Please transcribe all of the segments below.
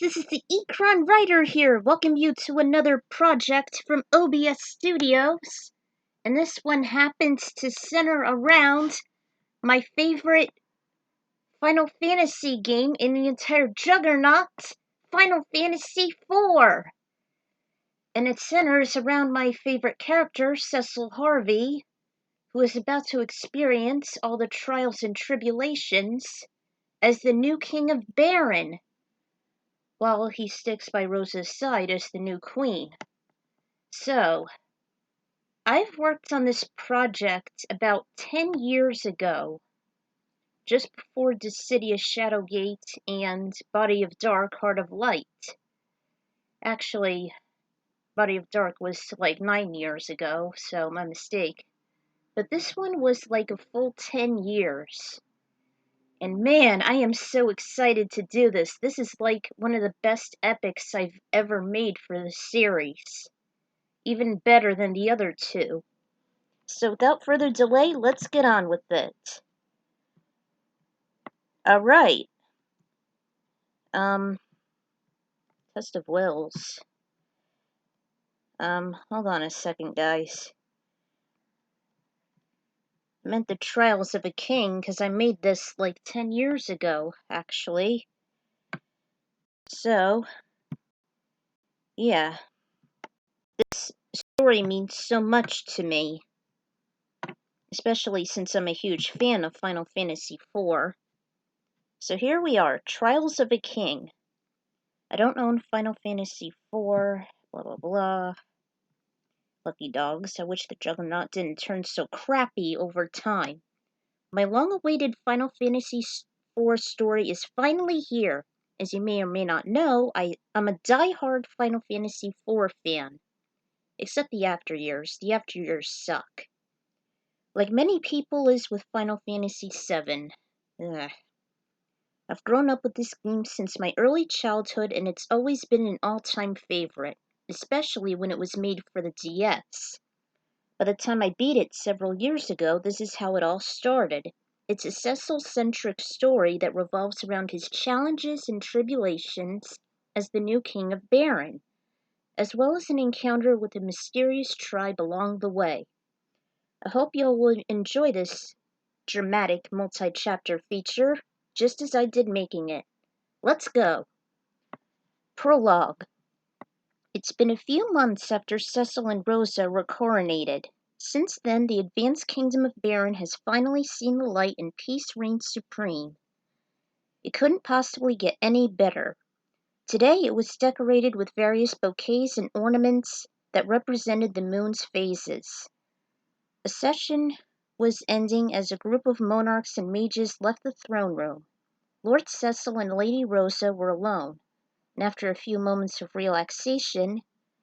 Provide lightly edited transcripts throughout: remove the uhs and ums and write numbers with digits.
this is the Ecron Writer here. Welcome you to another project from OBS Studios. And this one happens to center around my favorite Final Fantasy game in the entire juggernaut, Final Fantasy IV. And it centers around my favorite character, Cecil Harvey, who is about to experience all the trials and tribulations as the new King of Baron, while he sticks by Rosa's side as the new queen. So, I've worked on this project about 10 years ago, just before Dissidia Shadowgate and Body of Dark, Heart of Light. Actually, Body of Dark was like 9 years ago, so my mistake. But this one was like a full 10 years. And man, I am so excited to do this. This is like one of the best epics I've ever made for the series. Even better than the other two. So without further delay, let's get on with it. Alright. Test of Wills. Hold on a second, guys. I meant the Trials of a King, because I made this like 10 years ago, actually. So, yeah. This story means so much to me. Especially since I'm a huge fan of Final Fantasy IV. So here we are, Trials of a King. I don't own Final Fantasy IV, blah blah blah. Lucky dogs, I wish the Juggernaut didn't turn so crappy over time. My long-awaited Final Fantasy IV story is finally here. As you may or may not know, I'm a die-hard Final Fantasy IV fan. Except the after years. The after years suck. Like many people is with Final Fantasy VII. Ugh. I've grown up with this game since my early childhood, and it's always been an all-time favorite, especially when it was made for the DS. By the time I beat it several years ago, this is how it all started. It's a Cecil-centric story that revolves around his challenges and tribulations as the new King of Baron, as well as an encounter with a mysterious tribe along the way. I hope you all will enjoy this dramatic multi-chapter feature, just as I did making it. Let's go! Prologue. It's been a few months after Cecil and Rosa were coronated. Since then, the advanced kingdom of Baron has finally seen the light and peace reigns supreme. It couldn't possibly get any better. Today it was decorated with various bouquets and ornaments that represented the moon's phases. A session was ending as a group of monarchs and mages left the throne room. Lord Cecil and Lady Rosa were alone, and after a few moments of relaxation,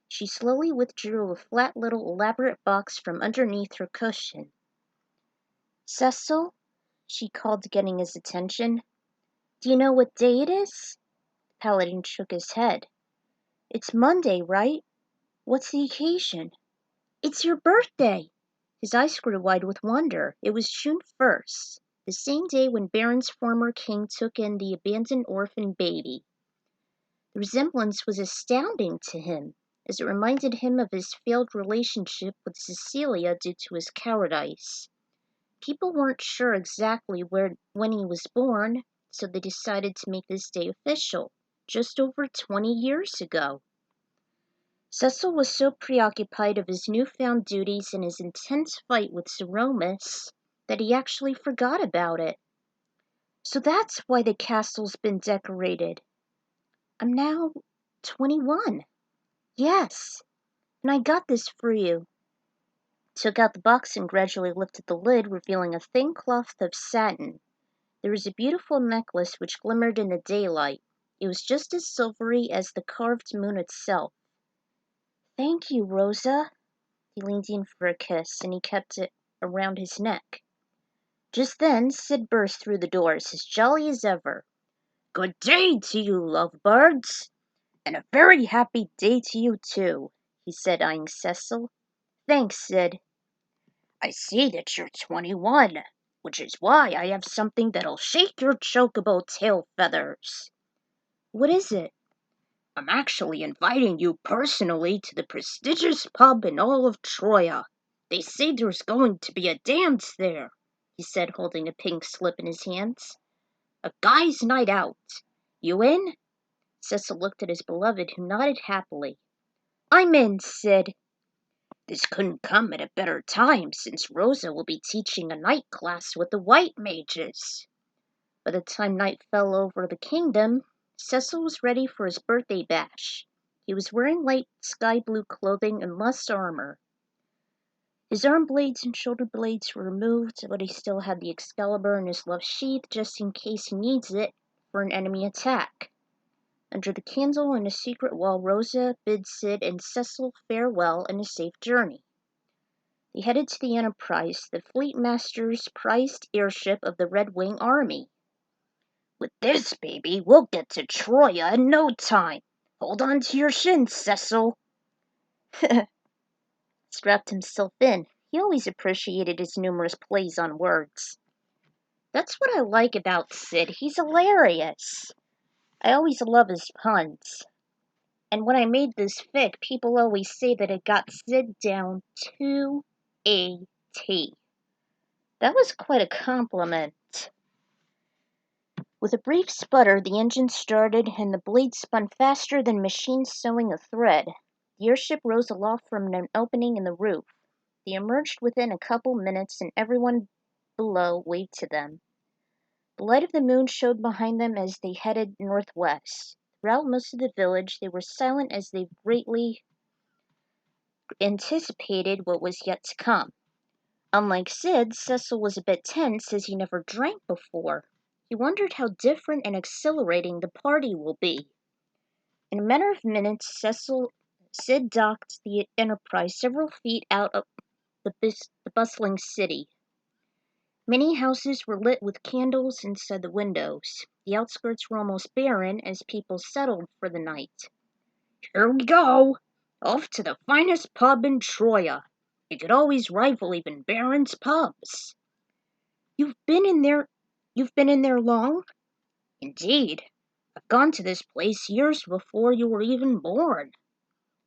she slowly withdrew a flat little elaborate box from underneath her cushion. "Cecil," she called, getting his attention. "Do you know what day it is?" The paladin shook his head. "It's Monday, right? What's the occasion?" "It's your birthday!" His eyes grew wide with wonder. It was June 1st, the same day when Baron's former king took in the abandoned orphan baby. The resemblance was astounding to him, as it reminded him of his failed relationship with Cecilia due to his cowardice. People weren't sure exactly when he was born, so they decided to make this day official, just over 20 years ago. Cecil was so preoccupied of his newfound duties and his intense fight with Zeromus that he actually forgot about it. "So that's why the castle's been decorated. I'm now 21. Yes, and I got this for you." Took out the box and gradually lifted the lid, revealing a thin cloth of satin. There was a beautiful necklace which glimmered in the daylight. It was just as silvery as the carved moon itself. "Thank you, Rosa." He leaned in for a kiss, and he kept it around his neck. Just then, Sid burst through the doors, as jolly as ever. "Good day to you, lovebirds! And a very happy day to you, too," he said, eyeing Cecil. "Thanks, Sid." "I see that you're 21, which is why I have something that'll shake your chocobo tail feathers." "What is it?" I'm actually inviting you personally to the prestigious pub in all of Troya. They say there's going to be a dance there, he said, holding a pink slip in his hands. A guy's night out. You in? Cecil looked at his beloved, who nodded happily. I'm in, Sid. This couldn't come at a better time, since Rosa will be teaching a night class with the white mages. By the time night fell over the kingdom, Cecil was ready for his birthday bash. He was wearing light sky blue clothing and less armor. His arm blades and shoulder blades were removed, but he still had the Excalibur in his left sheath just in case he needs it for an enemy attack. Under the candle in a secret wall, Rosa bid Sid and Cecil farewell and a safe journey. They headed to the Enterprise, the Fleet Master's prized airship of the Red Wing Army. With this, baby, we'll get to Troya in no time. Hold on to your shins, Cecil. Strapped himself in. He always appreciated his numerous plays on words. That's what I like about Sid. He's hilarious. I always love his puns. And when I made this fic, people always say that it got Sid down to a T. That was quite a compliment. With a brief sputter, the engine started, and the blade spun faster than machines sewing a thread. The airship rose aloft from an opening in the roof. They emerged within a couple minutes, and everyone below waved to them. The light of the moon showed behind them as they headed northwest. Throughout most of the village, they were silent as they greatly anticipated what was yet to come. Unlike Sid, Cecil was a bit tense as he never drank before. He wondered how different and exhilarating the party will be. In a matter of minutes, Sid docked the Enterprise several feet out of the bustling city. Many houses were lit with candles inside the windows. The outskirts were almost barren as people settled for the night. Here we go! Off to the finest pub in Troya. It could always rival even Baron's pubs. You've been in there long? Indeed. I've gone to this place years before you were even born.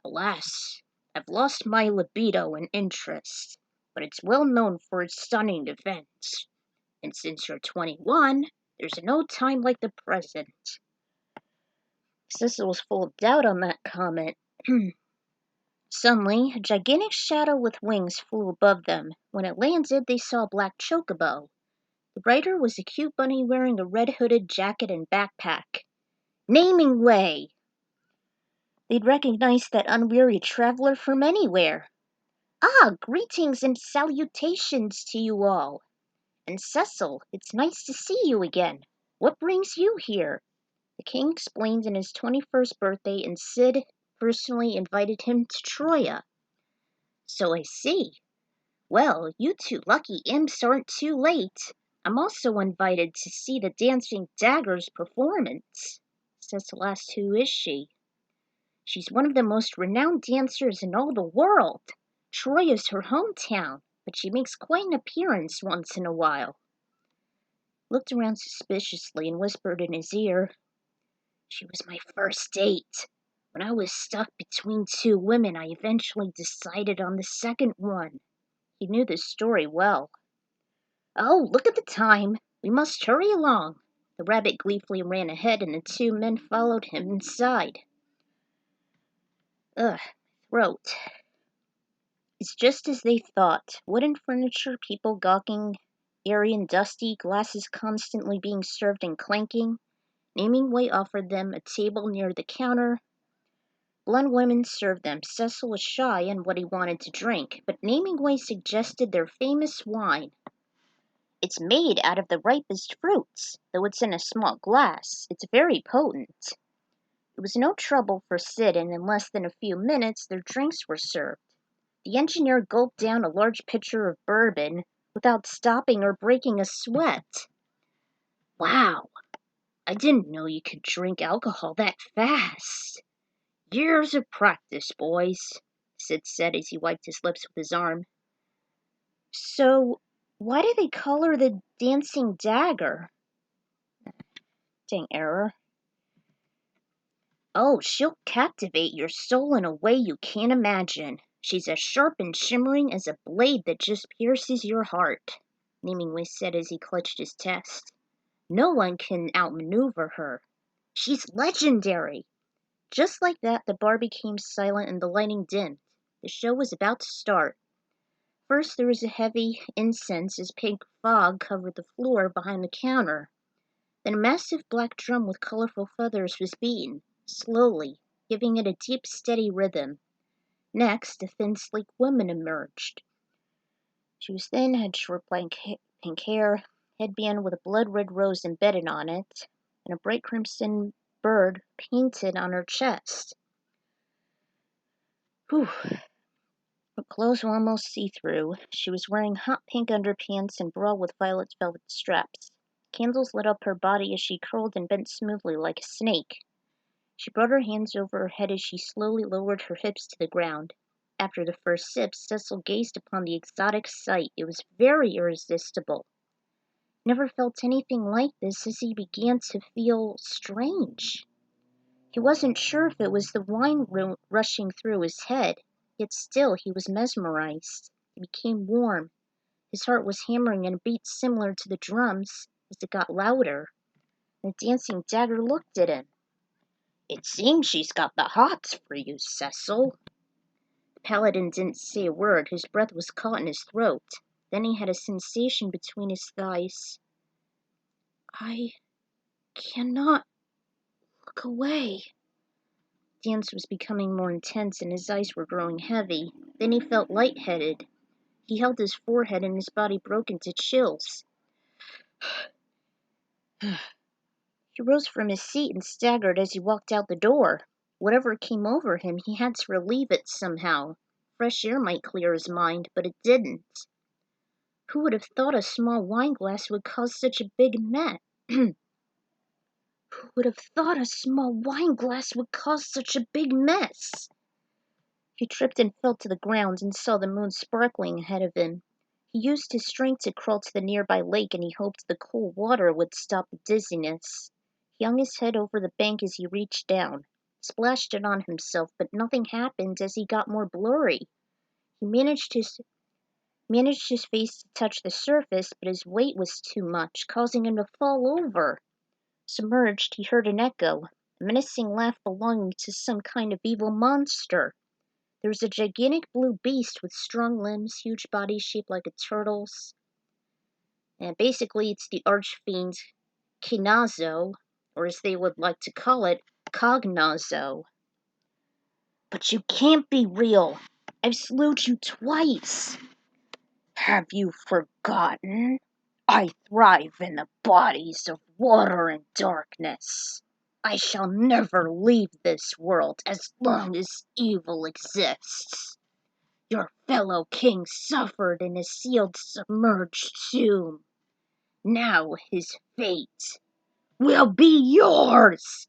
Alas, I've lost my libido and interest, but it's well known for its stunning defense. And since you're 21, there's no time like the present. Cecil was full of doubt on that comment. Suddenly, a gigantic shadow with wings flew above them. When it landed, they saw a black chocobo. The rider was a cute bunny wearing a red hooded jacket and backpack. Naming Way! They'd recognized that unwearied traveler from anywhere. Ah, greetings and salutations to you all. And Cecil, it's nice to see you again. What brings you here? The king explained in his 21st birthday, and Sid personally invited him to Troya. So I see. Well, you two lucky imps aren't too late. I'm also invited to see the Dancing Daggers performance. Cecil asked, who is she? She's one of the most renowned dancers in all the world. Troya's her hometown, but she makes quite an appearance once in a while. Looked around suspiciously and whispered in his ear, She was my first date. When I was stuck between two women, I eventually decided on the second one. He knew this story well. Oh, look at the time. We must hurry along. The rabbit gleefully ran ahead, and the two men followed him inside. Ugh, throat. It's just as they thought. Wooden furniture, people gawking, airy and dusty, glasses constantly being served and clanking. Naming Way offered them a table near the counter. Blonde women served them. Cecil was shy in what he wanted to drink, but Naming Way suggested their famous wine. It's made out of the ripest fruits, though it's in a small glass. It's very potent. It was no trouble for Sid, and in less than a few minutes their drinks were served. The engineer gulped down a large pitcher of bourbon without stopping or breaking a sweat. Wow, I didn't know you could drink alcohol that fast. Years of practice, boys, Sid said as he wiped his lips with his arm. So, why do they call her the Dancing Dagger? Dang error. Oh, she'll captivate your soul in a way you can't imagine. She's as sharp and shimmering as a blade that just pierces your heart, Hemingway said as he clutched his chest. No one can outmaneuver her. She's legendary. Just like that, the bar became silent and the lighting dimmed. The show was about to start. First, there was a heavy incense as pink fog covered the floor behind the counter. Then a massive black drum with colorful feathers was beaten, slowly, giving it a deep, steady rhythm. Next, a thin, sleek woman emerged. She was thin, had short pink hair, headband with a blood-red rose embedded on it, and a bright crimson bird painted on her chest. Whew. Her clothes were almost see-through. She was wearing hot pink underpants and bra with violet velvet straps. Candles lit up her body as she curled and bent smoothly like a snake. She brought her hands over her head as she slowly lowered her hips to the ground. After the first sip, Cecil gazed upon the exotic sight. It was very irresistible. Never felt anything like this as he began to feel strange. He wasn't sure if it was the wine rushing through his head, yet still he was mesmerized. He became warm. His heart was hammering in a beat similar to the drums as it got louder. The dancing dagger looked at him. It seems she's got the hots for you, Cecil. The paladin didn't say a word. His breath was caught in his throat. Then he had a sensation between his thighs. I cannot look away. The dance was becoming more intense and his eyes were growing heavy. Then he felt lightheaded. He held his forehead and his body broke into chills. He rose from his seat and staggered as he walked out the door. Whatever came over him, he had to relieve it somehow. Fresh air might clear his mind, but it didn't. Who would have thought a small wine glass would cause such a big mess? Who would have thought a small wine glass would cause such a big mess? He tripped and fell to the ground and saw the moon sparkling ahead of him. He used his strength to crawl to the nearby lake and he hoped the cool water would stop the dizziness. He hung his head over the bank as he reached down. He splashed it on himself, but nothing happened as he got more blurry. He managed his face to touch the surface, but his weight was too much, causing him to fall over. Submerged, he heard an echo, a menacing laugh belonging to some kind of evil monster. There was a gigantic blue beast with strong limbs, huge body shaped like a turtle's. And basically, it's the archfiend Kinazo, or as they would like to call it, Cognazo. But you can't be real. I've slewed you twice. Have you forgotten? I thrive in the bodies of water and darkness. I shall never leave this world as long as evil exists. Your fellow king suffered in a sealed submerged tomb. Now his fate will be yours!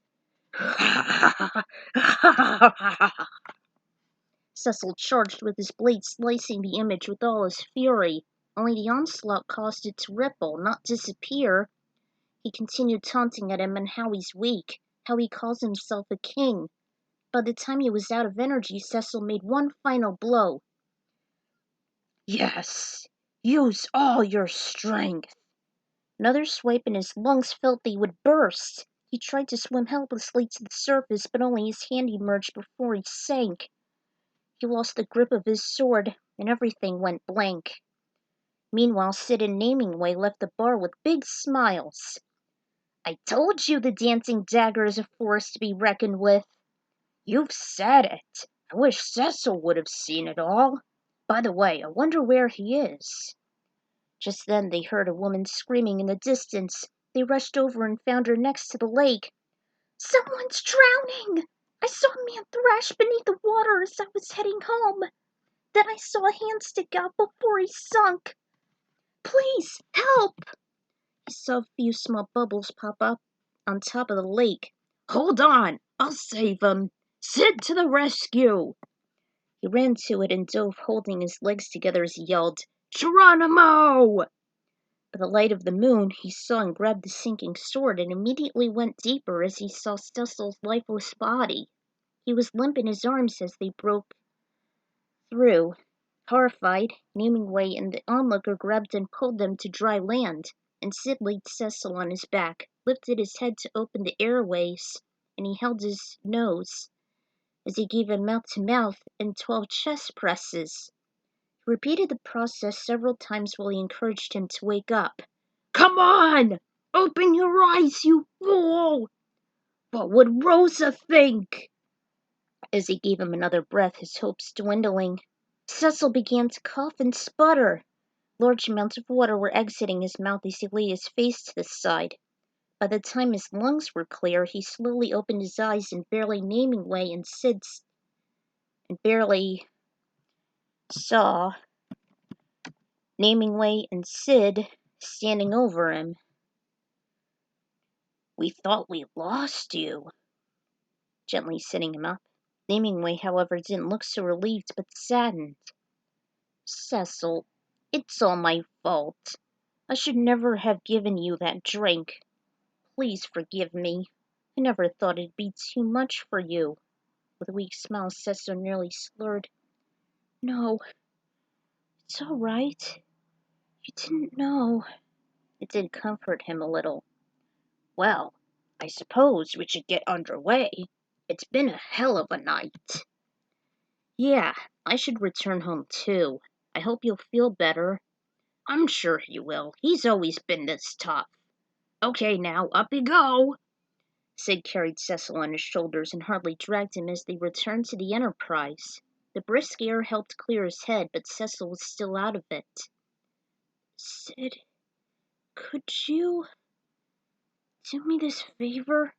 Cecil charged with his blade, slicing the image with all his fury. Only the onslaught caused it to ripple, not disappear. He continued taunting at him and how he's weak, how he calls himself a king. By the time he was out of energy, Cecil made one final blow. Yes, use all your strength. Another swipe and his lungs felt they would burst. He tried to swim helplessly to the surface, but only his hand emerged before he sank. He lost the grip of his sword, and everything went blank. Meanwhile, Sid and Namingway left the bar with big smiles. I told you the dancing dagger is a force to be reckoned with. You've said it. I wish Cecil would have seen it all. By the way, I wonder where he is. Just then they heard a woman screaming in the distance. They rushed over and found her next to the lake. Someone's drowning! I saw a man thrash beneath the water as I was heading home. Then I saw a hand stick out before he sunk. Please, help! He saw a few small bubbles pop up on top of the lake. Hold on! I'll save him! Sid to the rescue! He ran to it and dove, holding his legs together as he yelled, Geronimo! By the light of the moon, he saw and grabbed the sinking sword and immediately went deeper as he saw Cecil's lifeless body. He was limp in his arms as they broke through. Horrified, Namingway and the onlooker grabbed and pulled them to dry land, and Sid laid Cecil on his back, lifted his head to open the airways, and he held his nose as he gave him mouth-to-mouth and 12 chest presses. He repeated the process several times while he encouraged him to wake up. "Come on! Open your eyes, you fool! What would Rosa think?" As he gave him another breath, his hopes dwindling. Cecil began to cough and sputter. Large amounts of water were exiting his mouth as he laid his face to the side. By the time his lungs were clear, he slowly opened his eyes and barely saw Namingway and Sid standing over him. "We thought we lost you," gently sitting him up. Namingway, however, didn't look so relieved, but saddened. "Cecil, it's all my fault. I should never have given you that drink. Please forgive me. I never thought it'd be too much for you." With a weak smile, Cecil nearly slurred, "No, it's all right. You didn't know." It did comfort him a little. "Well, I suppose we should get underway. It's been a hell of a night." "Yeah, I should return home too. I hope you'll feel better." "I'm sure he will. He's always been this tough. Okay, now, up you go." Sid carried Cecil on his shoulders and hardly dragged him as they returned to the Enterprise. The brisk air helped clear his head, but Cecil was still out of it. "Sid, could you do me this favor?"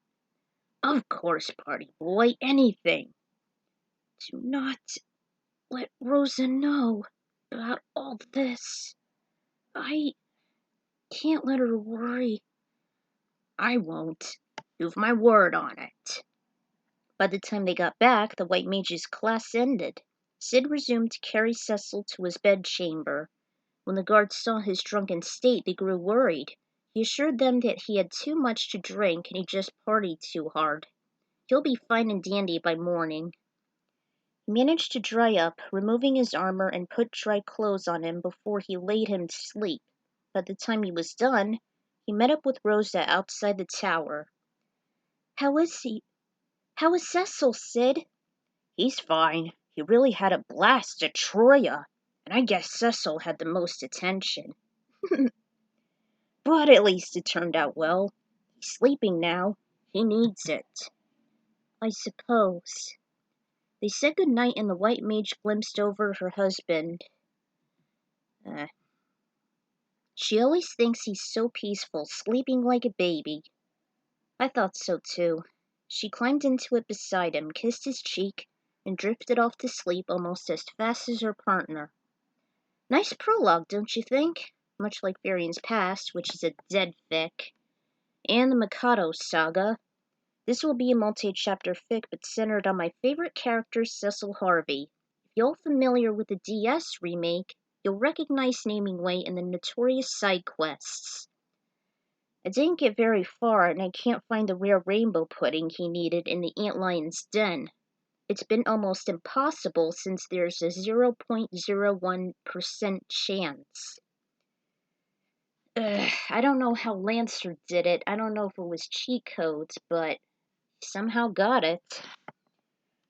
"Of course, party boy, anything." "Do not let Rosa know about all this. I can't let her worry." "I won't. You've my word on it." By the time they got back, the White Mage's class ended. Sid resumed to carry Cecil to his bedchamber. When the guards saw his drunken state, they grew worried. He assured them that he had too much to drink and he just partied too hard. He'll be fine and dandy by morning. He managed to dry up, removing his armor and put dry clothes on him before he laid him to sleep. By the time he was done, he met up with Rosa outside the tower. How is he? How is Cecil, Sid?" "He's fine. He really had a blast at Troya, and I guess Cecil had the most attention." "But at least it turned out well. He's sleeping now. He needs it." "I suppose." They said goodnight and the White Mage glimpsed over her husband. She always thinks he's so peaceful, sleeping like a baby." I thought so too. She climbed into it beside him, kissed his cheek, and drifted off to sleep almost as fast as her partner. Nice prologue, don't you think? Much like Varian's Past, which is a dead fic, and the Mikado saga. This will be a multi-chapter fic, but centered on my favorite character, Cecil Harvey. If you're familiar with the DS remake, you'll recognize Namingway in the notorious side quests. I didn't get very far, and I can't find the rare rainbow pudding he needed in the antlion's den. It's been almost impossible since there's a 0.01% chance. I don't know how Lancer did it. I don't know if it was cheat codes, but somehow got it.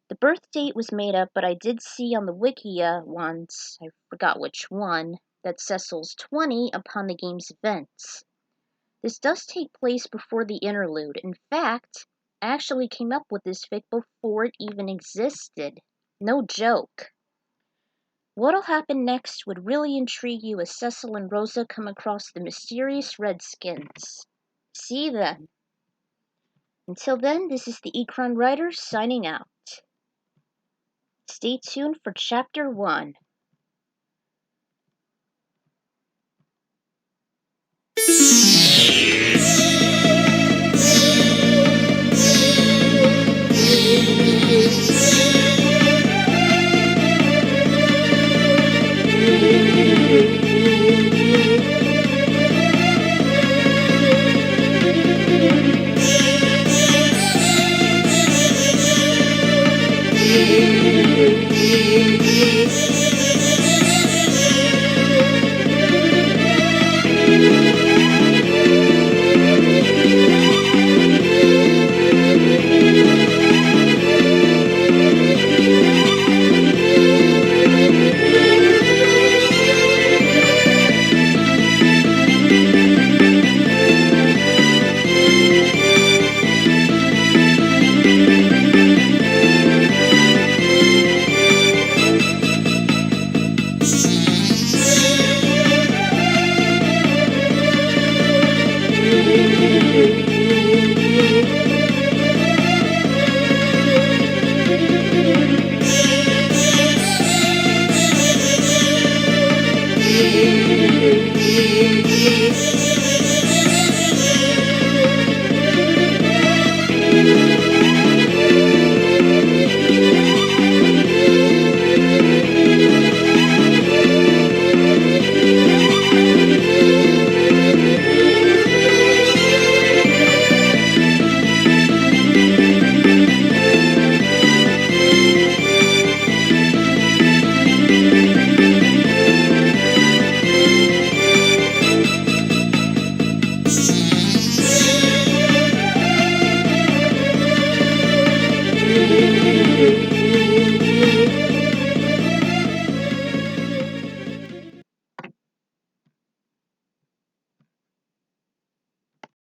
The birth date was made up, but I did see on the Wikia once, I forgot which one, that Cecil's 20 upon the game's events. This does take place before the interlude. In fact, I actually came up with this fic before it even existed. No joke. What'll happen next would really intrigue you as Cecil and Rosa come across the mysterious Redskins. See you then. Until then, this is the Ecron Writer signing out. Stay tuned for Chapter 1.